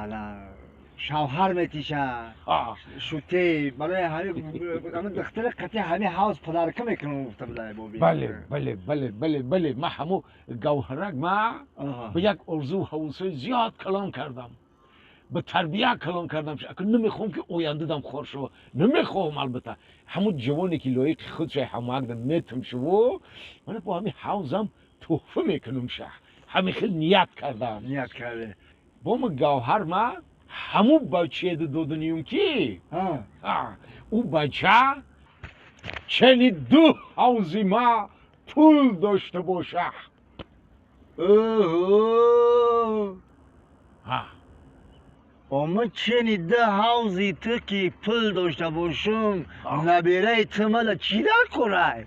حالا شوهر میتیشه شوتی برای همه دختر قطعی همه حوض پدرکه میکنم گفته بله بابی بله من همو گوهرک ما به یک ارزو حوصه زیاد کلام کردم به تربیه کلام کردم اکنون نمیخوام که آینده دم خور شو نمیخوام البته همون جوانی که لایق خودش همه میتم شو من با همین حوزم تحفه میکنم شه همین خیلی نیت کردم نیت کرده با ما گوهر ما همون بچه دو دنیوم کی او بچه چنی دو حوزی ما پول داشته باشه اوه ها اما چنیده حوزی تو که پل داشته باشم نبیره تمال چی در کنه